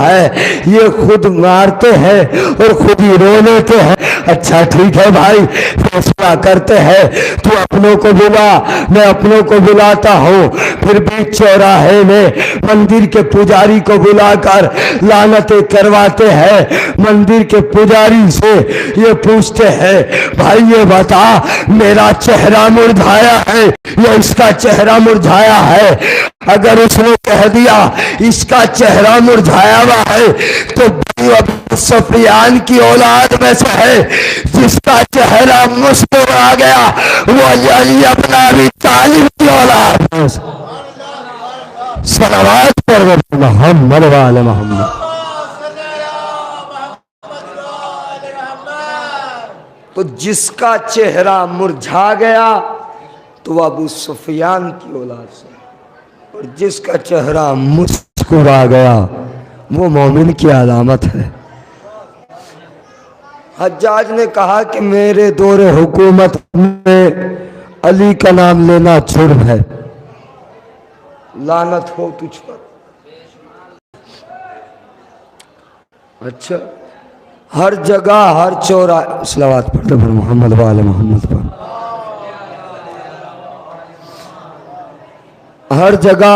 है, ये खुद मारते हैं और खुद ही रो लेते हैं। अच्छा ठीक है भाई, फैसला करते हैं, तू अपनों को बुला, मैं अपनों को बुलाता हूँ। फिर बीच चौराहे में मंदिर के पुजारी को बुलाकर लानतें करवाते हैं। मंदिर के पुजारी से ये पूछते हैं, भाई ये बता, मेरा चेहरा मुरझाया है या इसका चेहरा मुरझाया है? अगर उसने कह दिया इसका चेहरा मुरझाया हुआ है तो अबू सुफियान की औलाद में से है। जिसका चेहरा मुस्कुरा गया वो अली इब्न अबी तालिब की औलाद है। सलावत पर मोहम्मद वाले मोहम्मद। तो जिसका चेहरा मुरझा गया तो अबू सुफियान की औलाद से, और जिसका चेहरा मुस्कुरा गया वो मोमिन की अलामत है। हज्जाज ने कहा कि मेरे दौरे हुकूमत में अली का नाम लेना जुर्म है, लानत हो तुझ पर। अच्छा, हर जगह हर चौराहे सलावत पढ़ते फिर मोहम्मद वाले मोहम्मद पर। हर जगह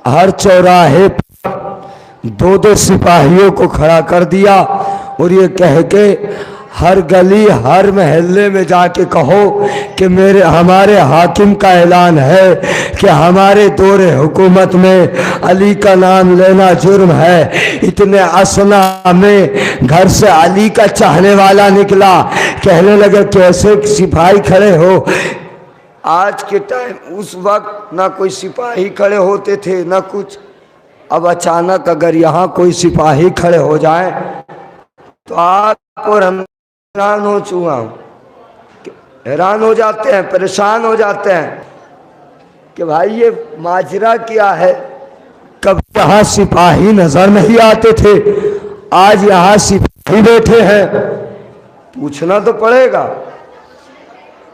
हर चौराहे दो दो सिपाहियों को खड़ा कर दिया और ये कह के हर गली हर मोहल्ले में जाके कहो कि हमारे हाकिम का ऐलान है कि हमारे दौरे हुकूमत में अली का नाम लेना जुर्म है। इतने असना में घर से अली का चाहने वाला निकला, कहने लगे कैसे सिपाही खड़े हो। आज के टाइम उस वक्त ना कोई सिपाही खड़े होते थे ना कुछ। अब अचानक अगर यहाँ कोई सिपाही खड़े हो जाए तो आप और हम हैरान हो चुका हूँ, हैरान हो जाते हैं, परेशान हो जाते हैं कि भाई ये माजरा क्या है। कब यहाँ सिपाही नजर नहीं आते थे, आज यहाँ सिपाही बैठे हैं, पूछना तो पड़ेगा।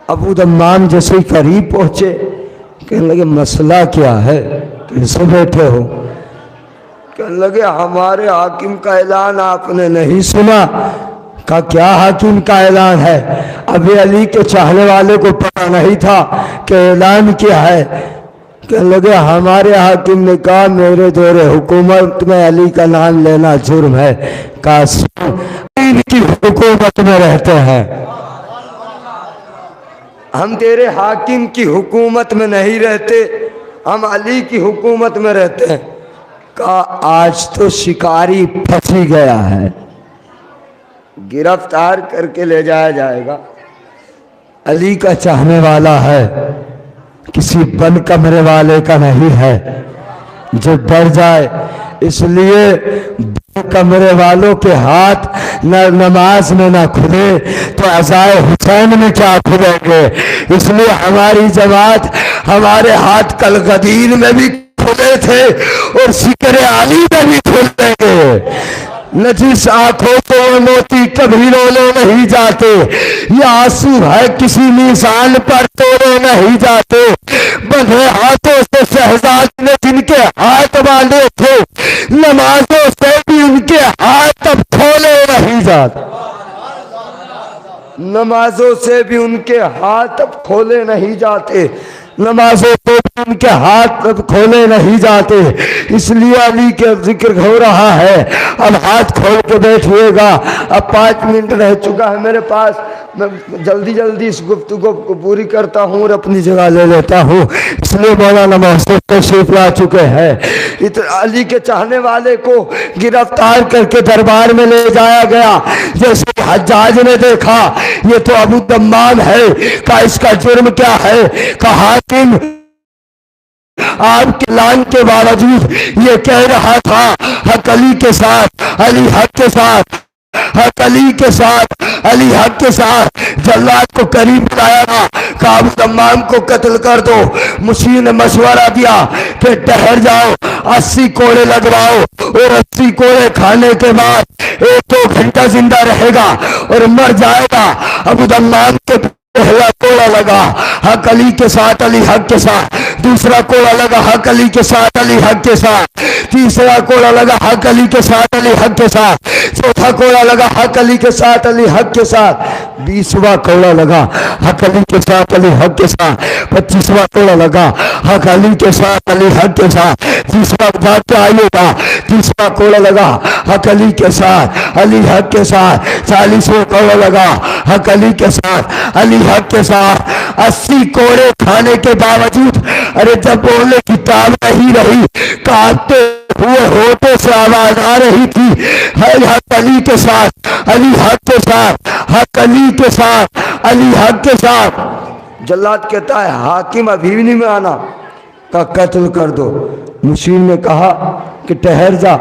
अबू दम्माम जैसे करीब पहुंचे, कहने लगे मसला क्या है, कैसे बैठे हो? कहने लगे हमारे हाकिम का ऐलान आपने नहीं सुना। का क्या हाकिम का ऐलान है? अभी अली के चाहने वाले को पता नहीं था कि ऐलान क्या है। कहने लगे हमारे हाकिम ने कहा मेरे दौरे हुकूमत में अली का नाम लेना जुर्म है। का इनकी हुकूमत में रहते हैं, हम तेरे हाकिम की हुकूमत में नहीं रहते, हम अली की हुकूमत में रहते हैं। का आज तो शिकारी फंसी गया है, गिरफ्तार करके ले जाया जाएगा। अली का चाहने वाला है, किसी बंद कमरे वाले का नहीं है जो डर जाए। इसलिए बंद कमरे वालों के हाथ न नमाज में न खुले तो अज़ाए हुसैन में क्या खुलेंगे। इसलिए हमारी जमात, हमारे हाथ कल गदीर में भी खुले थे और सिकरे अली में भी खुलेंगे। न जिस आंखों को वो मोती कभी रोले नहीं जाते, ये आंसू है किसी निशान पर तोड़े नहीं जाते। बंधे हाथों से शहजाद ने जिनके हाथ बांधे थे, नमाजों से भी उनके हाथ अब खोले नहीं जाते, नमाजों से भी उनके हाथ अब खोले नहीं जाते, नमाजों को उनके हाथ अब खोले नहीं जाते। इसलिए अली के जिक्र हो रहा है। अब हाथ खोल के बैठिएगा। अब 5 मिनट रह चुका है मेरे पास, मैं जल्दी जल्दी इस गुफ्तगू को पूरी करता हूँ और अपनी जगह ले लेता हूँ। इसलिए मौलाना मोहसिन तशरीफ ला चुके हैं। अली के चाहने वाले को गिरफ्तार करके दरबार में ले जाया गया। जैसे हज्जाज ने देखा ये तो अबू दम्माम है, का इसका जुर्म क्या है? कहा आपके ऐलान के बावजूद ये कह रहा था हक अली के साथ, अली हक के साथ, हक अली के साथ, अली हक के साथ। जल्लाद को करीब बुलाया था, अबू दम्माम को कत्ल कर दो। मुशीर ने मशवरा दिया कि ठहर जाओ, 80 कोड़े लगवाओ और 80 कोड़े खाने के बाद 1-2 घंटा जिंदा रहेगा और मर जाएगा। अबू दम्माम के पहला कोड़ा लगा, हक अली के साथ, अली हक के साथ। दूसरा कोड़ा लगा हक अली के साथ, अली हक के साथ। तीसरा कोड़ा लगा हक अली के साथ, अली हक के साथ। चौथा कोड़ा लगा हक अली के साथ, अली हक के साथ। 20वां कोड़ा लगा हक अली के साथ, अली हक के साथ। 25वां कोड़ा लगा हक अली के साथ, अली हक के साथ। 30वां वाक्य आइएगा, 30वां कोड़ा लगा हक अली के साथ, अली हक के साथ। 40वां कोड़ा लगा हक अली के साथ, अली हक के साथ। 80 कोड़े खाने के बावजूद अरे जब बोलने की ताब नहीं रही, कांपते हुए होठों से आवाज आ रही थी, हक अली के साथ, अली हक के साथ, हक अली के साथ, अली हक के साथ। जल्लाद कहता है हाकिम अभी भी नहीं में आना, का कत्ल कर दो। मुशीर ने कहा कि ठहर जा,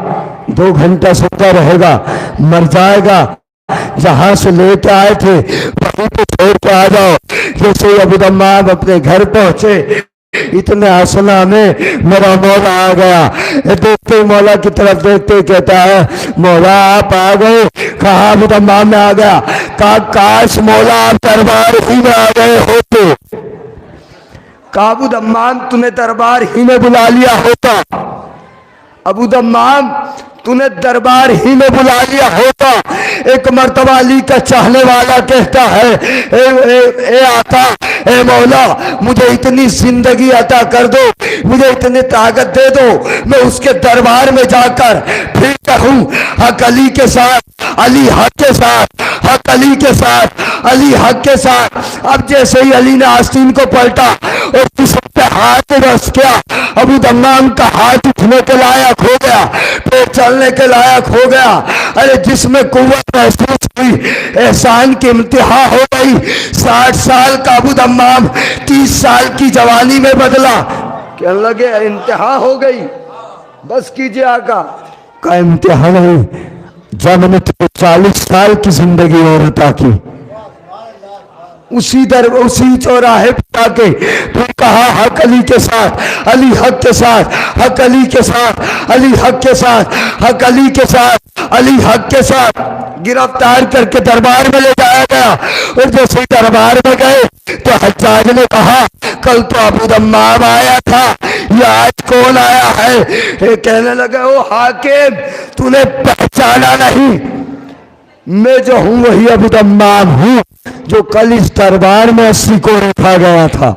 2 घंटा सोता रहेगा, मर जाएगा। जहां से लेके आए थे वहीं पे छोड़ के आ जाओ। जैसे अबू दम्माम अपने घर पहुंचे, इतने आसना में मेरा मौला आ गया। देखते मौला की तरफ देखते कहता है मौला आप आ गए। कहा अबू दम्माम में आ गया। कहा काश मौला आप दरबार ही में आ गए होते। कहा अबू दम्माम तूने दरबार ही में बुला लिया होता, अबू दम्माम तूने दरबार ही में बुला लिया होता। एक मर्तबा अली का चाहने वाला कहता है ए आका, ए मौला, मुझे इतनी जिंदगी अता कर दो, मुझे इतनी ताकत दे दो, मैं उसके दरबार में जाकर फिर कहूं हक अली के साथ, अली हक के साथ, हक अली के साथ, अली हक के साथ। अब जैसे ही अली ने आस्तीन को पलटा और किसी पे हाथ रस किया, अबू दम्माम का हाथ उठने के लायक हो गया, पेट चलने के लायक हो गया। अरे जिसमें कुव्वत महसूस हुई, एहसान की इम्तिहा हो गई। 60 साल का अबू दम्माम 30 साल की जवानी में बदला। कहने लगे इंतहा हो गई, बस कीजिए आका। का इम्तिहा नहीं, जब मैंने 40 साल की जिंदगी और अता की, उसी चौराहे पर आके फिर कहा हक अली के साथ, अली हक के साथ, हक अली के साथ, अली हक के साथ, हक अली के साथ, अली हक के साथ। गिरफ्तार करके दरबार में ले जाया गया। और जैसे ही दरबार में गए तो हज्जाज ने कहा कल तो अबू दम्माम आया था, ये आज कौन आया है? कहने लगे ओ हाकिम, तूने पहचाना नहीं, मैं जो हूं वही अबू दम्माम हूं जो कल इस दरबार में 80 कोड़े खा गया था।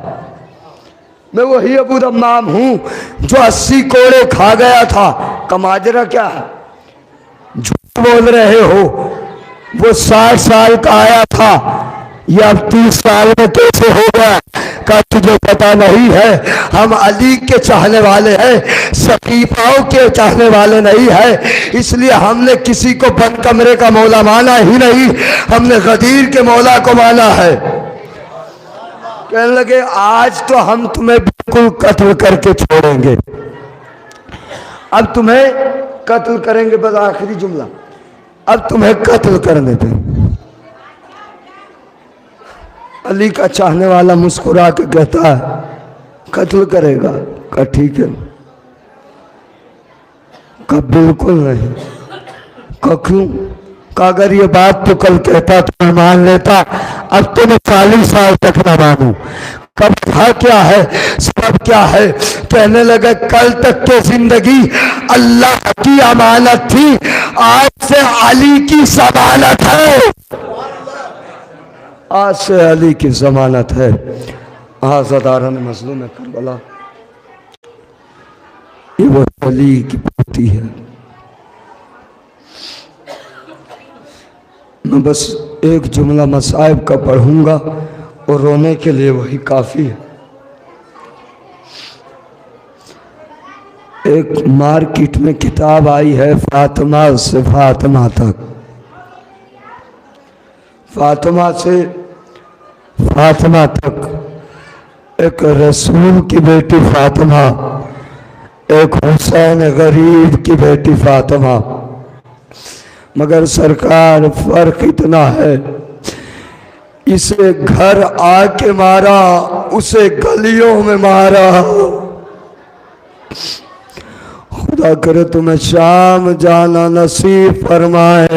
मैं वही अबू दम्माम हूं जो 80 कोड़े खा गया था। कमाजरा क्या है? झूठ बोल रहे हो। वो 60 साल का आया था, ये अब 30 साल में कैसे हो गया? का तुझे पता नहीं है, हम अली के चाहने वाले हैं, सकीफाओं के चाहने वाले नहीं है। इसलिए हमने किसी को बंद कमरे का मौला माना ही नहीं, हमने गदीर के मौला को माना है। कहने लगे आज तो हम तुम्हें बिल्कुल कत्ल करके छोड़ेंगे, अब तुम्हें कत्ल करेंगे। बस आखिरी जुमला, अब तुम्हें कत्ल करने दें। अली का चाहने वाला मुस्कुरा के कहता है कत्ल करेगा? का ठीक है। का बिल्कुल नहीं। का क्यों? का अगर ये बात तो कल कहता तो मैं मान लेता, अब तो मैं 40 साल तक ना मानूं। कब था क्या है, सब क्या है? कहने लगे कल तक तो जिंदगी अल्लाह की अमानत थी, आज से अली की जमानत है, आज से अली की जमानत है। आज़ादारन मजलूम करबला, ये वो अली की पोती है। मैं बस एक जुमला मसाइब का पढ़ूंगा और रोने के लिए वही काफ़ी है। एक मार्केट में किताब आई है फातिमा से फातिमा तक, फातिमा से फातिमा तक। एक रसूल की बेटी फातिमा, एक हुसैन गरीब की बेटी फातिमा। मगर सरकार फर्क इतना है, इसे घर आके मारा, उसे गलियों में मारा। खुदा करे तुम्हें शाम जाना नसीब फरमाए।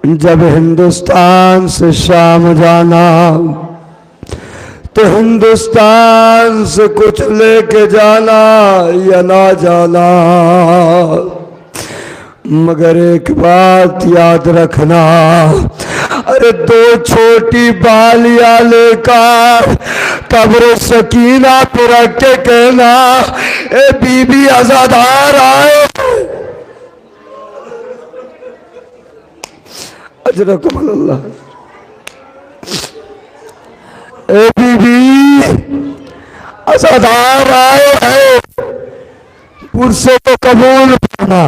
जब हिंदुस्तान से शाम जाना तो हिंदुस्तान से कुछ लेके जाना या ना जाना, मगर एक बात याद रखना, अरे दो छोटी बालियां लेकर कब्र सकीना पे रख के कहना, ए बीबी आजादार आए। अजरकुम अल्लाह। ए बीबी आजादार आए हैं, पुरसे को कबूल करना।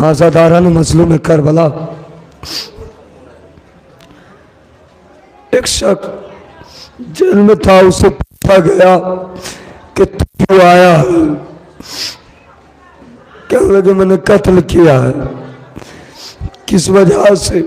आजादारा ने मजलूम करबला एक शख्स जेल में था, उसे पूछा गया कि तू क्यों आया है? कहने लगे मैंने कत्ल किया है। किस वजह से?